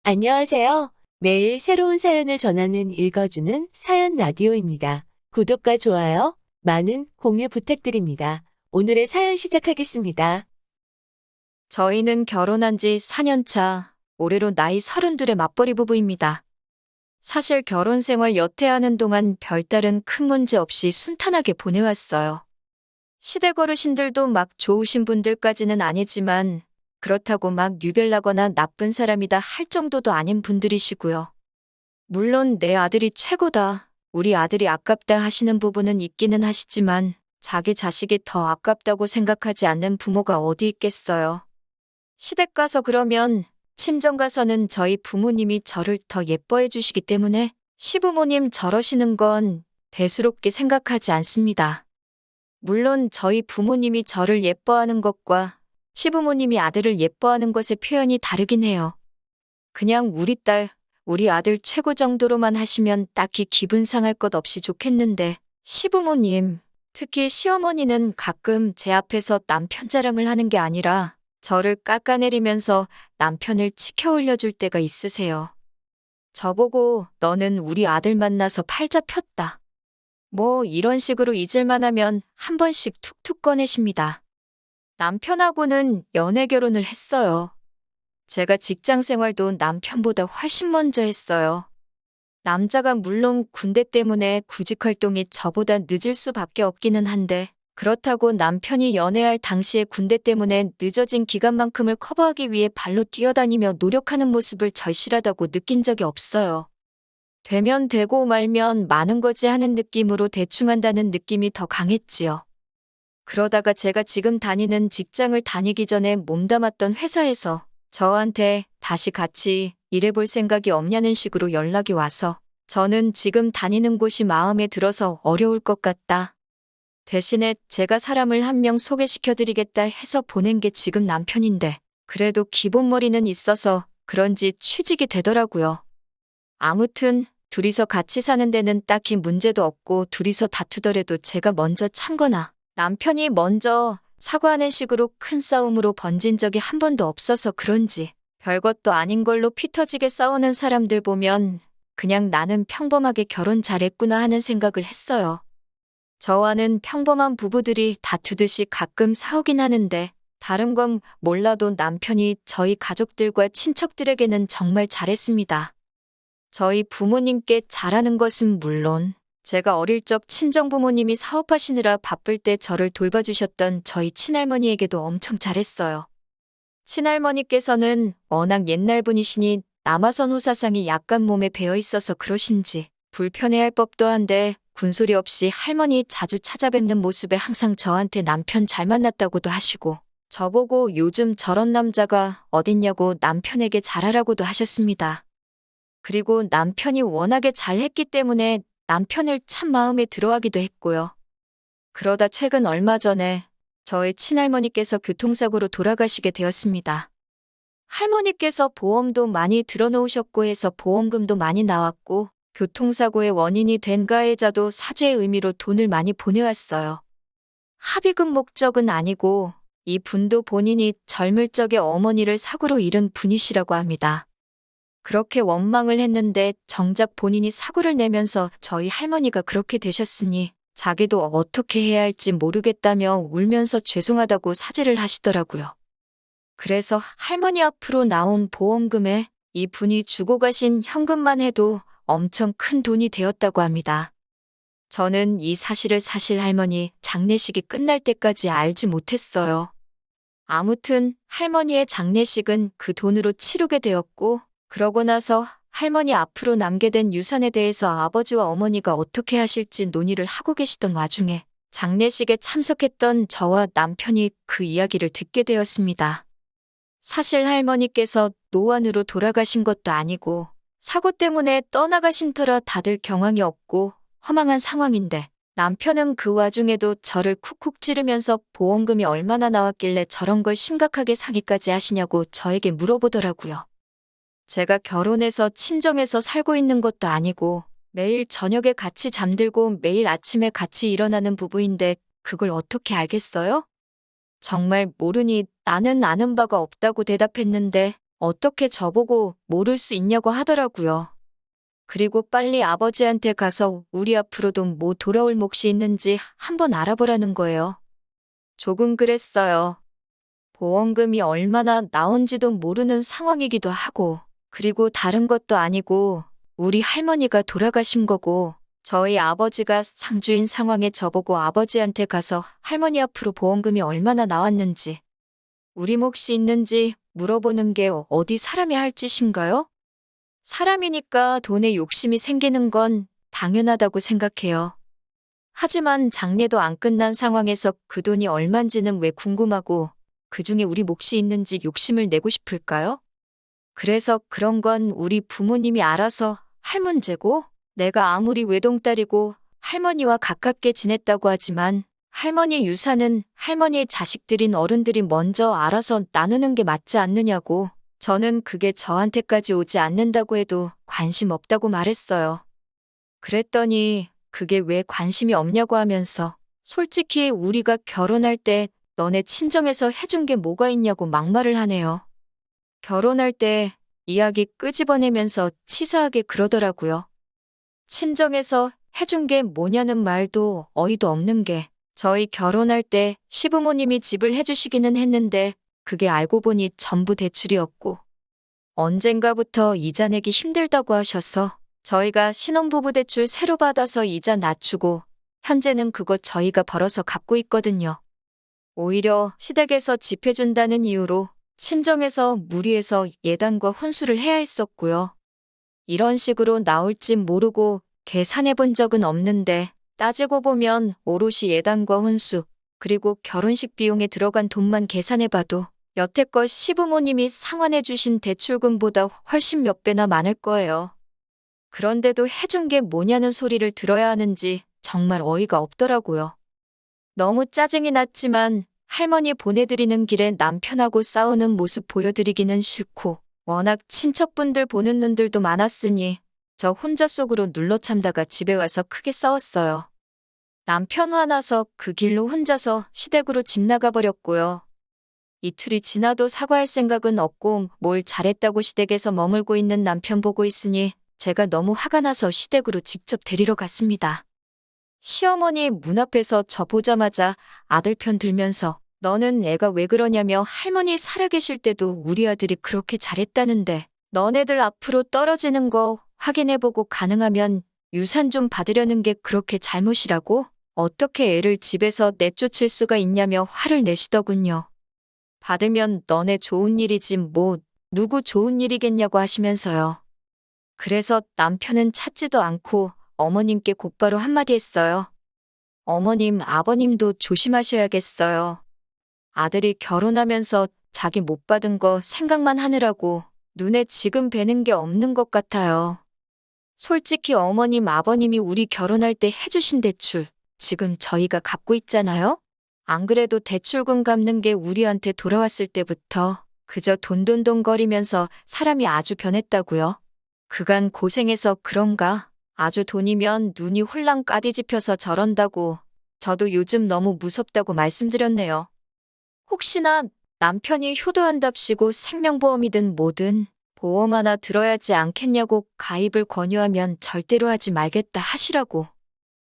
안녕하세요. 매일 새로운 사연을 전하는 읽어주는 사연 라디오입니다. 구독과 좋아요, 많은 공유 부탁드립니다. 오늘의 사연 시작하겠습니다. 저희는 결혼한 지 4년 차, 올해로 나이 32의 맞벌이 부부입니다. 사실 결혼 생활 여태 하는 동안 별다른 큰 문제 없이 순탄하게 보내왔어요. 시댁 어르신들도 막 좋으신 분들까지는 아니지만 그렇다고 막 유별나거나 나쁜 사람이다 할 정도도 아닌 분들이시고요. 물론 내 아들이 최고다, 우리 아들이 아깝다 하시는 부분은 있기는 하시지만 자기 자식이 더 아깝다고 생각하지 않는 부모가 어디 있겠어요. 시댁 가서 그러면 친정 가서는 저희 부모님이 저를 더 예뻐해 주시기 때문에 시부모님 저러시는 건 대수롭게 생각하지 않습니다. 물론 저희 부모님이 저를 예뻐하는 것과 시부모님이 아들을 예뻐하는 것의 표현이 다르긴 해요. 그냥 우리 딸, 우리 아들 최고 정도로만 하시면 딱히 기분 상할 것 없이 좋겠는데 시부모님, 특히 시어머니는 가끔 제 앞에서 남편 자랑을 하는 게 아니라 저를 깎아내리면서 남편을 치켜 올려줄 때가 있으세요. 저보고 너는 우리 아들 만나서 팔자 폈다, 뭐 이런 식으로 잊을만 하면 한 번씩 툭툭 꺼내십니다. 남편하고는 연애 결혼을 했어요. 제가 직장 생활도 남편보다 훨씬 먼저 했어요. 남자가 물론 군대 때문에 구직 활동이 저보다 늦을 수밖에 없기는 한데 그렇다고 남편이 연애할 당시에 군대 때문에 늦어진 기간만큼을 커버하기 위해 발로 뛰어다니며 노력하는 모습을 절실하다고 느낀 적이 없어요. 되면 되고 말면 마는 거지 하는 느낌으로 대충 한다는 느낌이 더 강했지요. 그러다가 제가 지금 다니는 직장을 다니기 전에 몸담았던 회사에서 저한테 다시 같이 일해볼 생각이 없냐는 식으로 연락이 와서 저는 지금 다니는 곳이 마음에 들어서 어려울 것 같다. 대신에 제가 사람을 한 명 소개시켜드리겠다 해서 보낸 게 지금 남편인데 그래도 기본머리는 있어서 그런지 취직이 되더라고요. 아무튼 둘이서 같이 사는 데는 딱히 문제도 없고 둘이서 다투더라도 제가 먼저 참거나 남편이 먼저 사과하는 식으로 큰 싸움으로 번진 적이 한 번도 없어서 그런지 별것도 아닌 걸로 피 터지게 싸우는 사람들 보면 그냥 나는 평범하게 결혼 잘했구나 하는 생각을 했어요. 저와는 평범한 부부들이 다투듯이 가끔 싸우긴 하는데 다른 건 몰라도 남편이 저희 가족들과 친척들에게는 정말 잘했습니다. 저희 부모님께 잘하는 것은 물론 제가 어릴 적 친정부모님이 사업하시느라 바쁠 때 저를 돌봐주셨던 저희 친할머니에게도 엄청 잘했어요. 친할머니께서는 워낙 옛날 분이시니 남아선 호사상이 약간 몸에 배어 있어서 그러신지 불편해할 법도 한데 군소리 없이 할머니 자주 찾아뵙는 모습에 항상 저한테 남편 잘 만났다고도 하시고 저보고 요즘 저런 남자가 어딨냐고 남편에게 잘하라고도 하셨습니다. 그리고 남편이 워낙에 잘했기 때문에 남편을 참 마음에 들어하기도 했고요. 그러다 최근 얼마 전에 저의 친할머니께서 교통사고로 돌아가시게 되었습니다. 할머니께서 보험도 많이 들어놓으셨고 해서 보험금도 많이 나왔고 교통사고의 원인이 된 가해자도 사죄의 의미로 돈을 많이 보내왔어요. 합의금 목적은 아니고 이 분도 본인이 젊을 적에 어머니를 사고로 잃은 분이시라고 합니다. 그렇게 원망을 했는데 정작 본인이 사고를 내면서 저희 할머니가 그렇게 되셨으니 자기도 어떻게 해야 할지 모르겠다며 울면서 죄송하다고 사죄를 하시더라고요. 그래서 할머니 앞으로 나온 보험금에 이 분이 주고 가신 현금만 해도 엄청 큰 돈이 되었다고 합니다. 저는 이 사실을 사실 할머니 장례식이 끝날 때까지 알지 못했어요. 아무튼 할머니의 장례식은 그 돈으로 치르게 되었고 그러고 나서 할머니 앞으로 남게 된 유산에 대해서 아버지와 어머니가 어떻게 하실지 논의를 하고 계시던 와중에 장례식에 참석했던 저와 남편이 그 이야기를 듣게 되었습니다. 사실 할머니께서 노안으로 돌아가신 것도 아니고 사고 때문에 떠나가신 터라 다들 경황이 없고 허망한 상황인데 남편은 그 와중에도 저를 쿡쿡 찌르면서 보험금이 얼마나 나왔길래 저런 걸 심각하게 사기까지 하시냐고 저에게 물어보더라고요. 제가 결혼해서 친정에서 살고 있는 것도 아니고 매일 저녁에 같이 잠들고 매일 아침에 같이 일어나는 부부인데 그걸 어떻게 알겠어요? 정말 모르니 나는 아는 바가 없다고 대답했는데 어떻게 저보고 모를 수 있냐고 하더라고요. 그리고 빨리 아버지한테 가서 우리 앞으로도 뭐 돌아올 몫이 있는지 한번 알아보라는 거예요. 조금 그랬어요. 보험금이 얼마나 나온지도 모르는 상황이기도 하고, 그리고 다른 것도 아니고 우리 할머니가 돌아가신 거고, 저희 아버지가 상주인 상황에 저보고 아버지한테 가서 할머니 앞으로 보험금이 얼마나 나왔는지, 우리 몫이 있는지 물어보는 게 어디 사람이 할 짓인가요? 사람이니까 돈에 욕심이 생기는 건 당연하다고 생각해요. 하지만 장례도 안 끝난 상황에서 그 돈이 얼만지는 왜 궁금하고 그 중에 우리 몫이 있는지 욕심을 내고 싶을까요? 그래서 그런 건 우리 부모님이 알아서 할 문제고, 내가 아무리 외동딸이고 할머니와 가깝게 지냈다고 하지만 할머니 유산은 할머니의 자식들인 어른들이 먼저 알아서 나누는 게 맞지 않느냐고, 저는 그게 저한테까지 오지 않는다고 해도 관심 없다고 말했어요. 그랬더니 그게 왜 관심이 없냐고 하면서 솔직히 우리가 결혼할 때 너네 친정에서 해준 게 뭐가 있냐고 막말을 하네요. 결혼할 때 이야기 끄집어내면서 치사하게 그러더라고요. 친정에서 해준 게 뭐냐는 말도 어이도 없는 게, 저희 결혼할 때 시부모님이 집을 해주시기는 했는데 그게 알고 보니 전부 대출이었고, 언젠가부터 이자 내기 힘들다고 하셔서 저희가 신혼부부 대출 새로 받아서 이자 낮추고 현재는 그거 저희가 벌어서 갚고 있거든요. 오히려 시댁에서 집 해준다는 이유로 친정에서 무리해서 예단과 혼수를 해야 했었고요. 이런 식으로 나올진 모르고 계산해 본 적은 없는데, 따지고 보면 오롯이 예단과 혼수, 그리고 결혼식 비용에 들어간 돈만 계산해봐도 여태껏 시부모님이 상환해 주신 대출금보다 훨씬 몇 배나 많을 거예요. 그런데도 해준 게 뭐냐는 소리를 들어야 하는지 정말 어이가 없더라고요. 너무 짜증이 났지만 할머니 보내드리는 길에 남편하고 싸우는 모습 보여드리기는 싫고, 워낙 친척분들 보는 눈들도 많았으니 저 혼자 속으로 눌러 참다가 집에 와서 크게 싸웠어요. 남편 화나서 그 길로 혼자서 시댁으로 집 나가버렸고요. 이틀이 지나도 사과할 생각은 없고 뭘 잘했다고 시댁에서 머물고 있는 남편 보고 있으니 제가 너무 화가 나서 시댁으로 직접 데리러 갔습니다. 시어머니 문 앞에서 저 보자마자 아들 편 들면서 너는 애가 왜 그러냐며, 할머니 살아계실 때도 우리 아들이 그렇게 잘했다는데 너네들 앞으로 떨어지는 거 확인해보고 가능하면 유산 좀 받으려는 게 그렇게 잘못이라고? 어떻게 애를 집에서 내쫓을 수가 있냐며 화를 내시더군요. 받으면 너네 좋은 일이지 뭐 누구 좋은 일이겠냐고 하시면서요. 그래서 남편은 찾지도 않고 어머님께 곧바로 한마디 했어요. 어머님, 아버님도 조심하셔야겠어요. 아들이 결혼하면서 자기 못 받은 거 생각만 하느라고 눈에 지금 뵈는 게 없는 것 같아요. 솔직히 어머님, 아버님이 우리 결혼할 때 해주신 대출 지금 저희가 갚고 있잖아요? 안 그래도 대출금 갚는 게 우리한테 돌아왔을 때부터 그저 돈돈돈거리면서 사람이 아주 변했다고요. 그간 고생해서 그런가? 아주 돈이면 눈이 홀랑 까디집혀서 저런다고 저도 요즘 너무 무섭다고 말씀드렸네요. 혹시나 남편이 효도한답시고 생명보험이든 뭐든 보험 하나 들어야지 않겠냐고 가입을 권유하면 절대로 하지 말겠다 하시라고.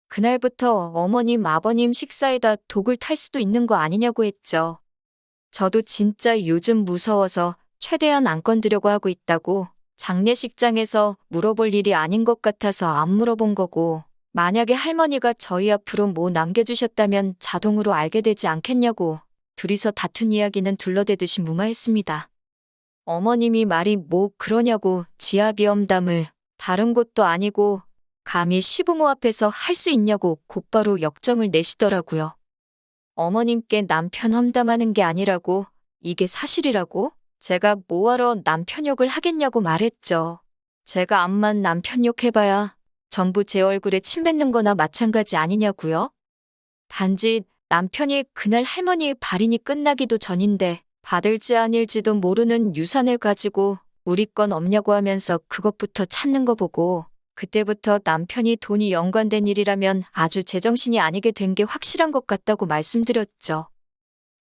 그날부터 어머님, 아버님 식사에다 독을 탈 수도 있는 거 아니냐고 했죠. 저도 진짜 요즘 무서워서 최대한 안 건드려고 하고 있다고, 장례식장에서 물어볼 일이 아닌 것 같아서 안 물어본 거고, 만약에 할머니가 저희 앞으로 뭐 남겨주셨다면 자동으로 알게 되지 않겠냐고 둘이서 다툰 이야기는 둘러대듯이 무마했습니다. 어머님이 말이 뭐 그러냐고 지아비엄담을, 다른 곳도 아니고 감히 시부모 앞에서 할 수 있냐고 곧바로 역정을 내시더라고요. 어머님께 남편 험담하는 게 아니라고, 이게 사실이라고? 제가 뭐하러 남편 욕을 하겠냐고 말했죠. 제가 암만 남편 욕해봐야 전부 제 얼굴에 침 뱉는 거나 마찬가지 아니냐고요? 단지 남편이 그날 할머니의 발인이 끝나기도 전인데 받을지 아닐지도 모르는 유산을 가지고 우리 건 없냐고 하면서 그것부터 찾는 거 보고, 그때부터 남편이 돈이 연관된 일이라면 아주 제정신이 아니게 된 게 확실한 것 같다고 말씀드렸죠.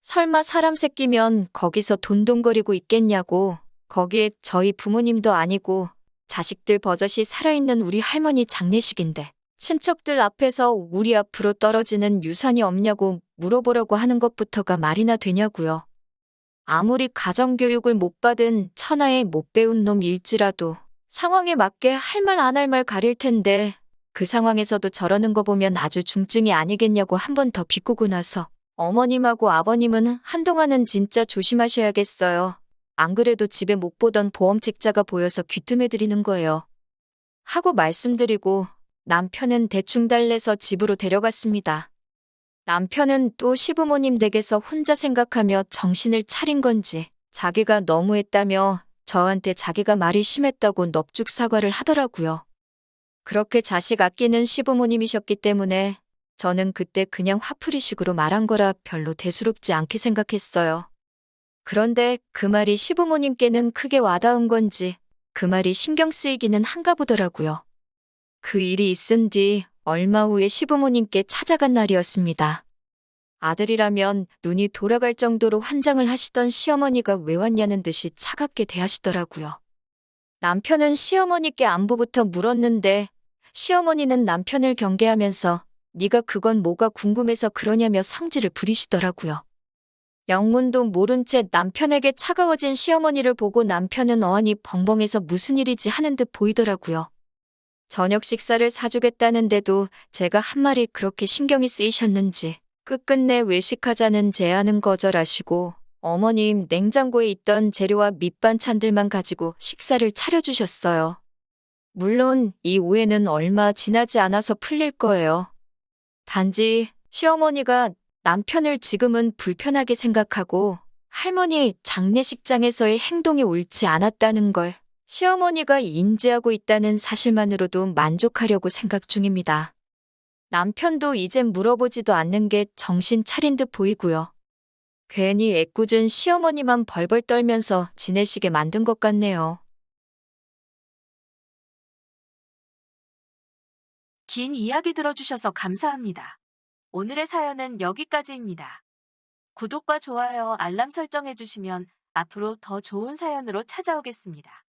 설마 사람 새끼면 거기서 돈돈거리고 있겠냐고, 거기에 저희 부모님도 아니고 자식들 버젓이 살아있는 우리 할머니 장례식인데 친척들 앞에서 우리 앞으로 떨어지는 유산이 없냐고 물어보려고 하는 것부터가 말이나 되냐고요. 아무리 가정교육을 못 받은 천하에 못 배운 놈일지라도 상황에 맞게 할 말 안 할 말 가릴 텐데 그 상황에서도 저러는 거 보면 아주 중증이 아니겠냐고 한 번 더 비꼬고 나서 어머님하고 아버님은 한동안은 진짜 조심하셔야겠어요. 안 그래도 집에 못 보던 보험 책자가 보여서 귀뜸해드리는 거예요. 하고 말씀드리고 남편은 대충 달래서 집으로 데려갔습니다. 남편은 또 시부모님 댁에서 혼자 생각하며 정신을 차린 건지 자기가 너무했다며 저한테 자기가 말이 심했다고 넙죽 사과를 하더라고요. 그렇게 자식 아끼는 시부모님이셨기 때문에 저는 그때 그냥 화풀이식으로 말한 거라 별로 대수롭지 않게 생각했어요. 그런데 그 말이 시부모님께는 크게 와닿은 건지 그 말이 신경 쓰이기는 한가 보더라고요. 그 일이 있은 뒤 얼마 후에 시부모님께 찾아간 날이었습니다. 아들이라면 눈이 돌아갈 정도로 환장을 하시던 시어머니가 왜 왔냐는 듯이 차갑게 대하시더라고요. 남편은 시어머니께 안부부터 물었는데 시어머니는 남편을 경계하면서 네가 그건 뭐가 궁금해서 그러냐며 성질을 부리시더라고요. 영문도 모른 채 남편에게 차가워진 시어머니를 보고 남편은 어안이 벙벙해서 무슨 일이지 하는 듯 보이더라고요. 저녁 식사를 사주겠다는데도 제가 한 말이 그렇게 신경이 쓰이셨는지 끝끝내 외식하자는 제안은 거절하시고 어머님 냉장고에 있던 재료와 밑반찬들만 가지고 식사를 차려주셨어요. 물론 이 오해는 얼마 지나지 않아서 풀릴 거예요. 단지 시어머니가 남편을 지금은 불편하게 생각하고 할머니 장례식장에서의 행동이 옳지 않았다는 걸 시어머니가 인지하고 있다는 사실만으로도 만족하려고 생각 중입니다. 남편도 이젠 물어보지도 않는 게 정신 차린 듯 보이고요. 괜히 애꿎은 시어머니만 벌벌 떨면서 지내시게 만든 것 같네요. 긴 이야기 들어주셔서 감사합니다. 오늘의 사연은 여기까지입니다. 구독과 좋아요, 알람 설정해주시면 앞으로 더 좋은 사연으로 찾아오겠습니다.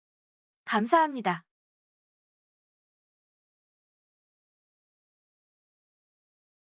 감사합니다.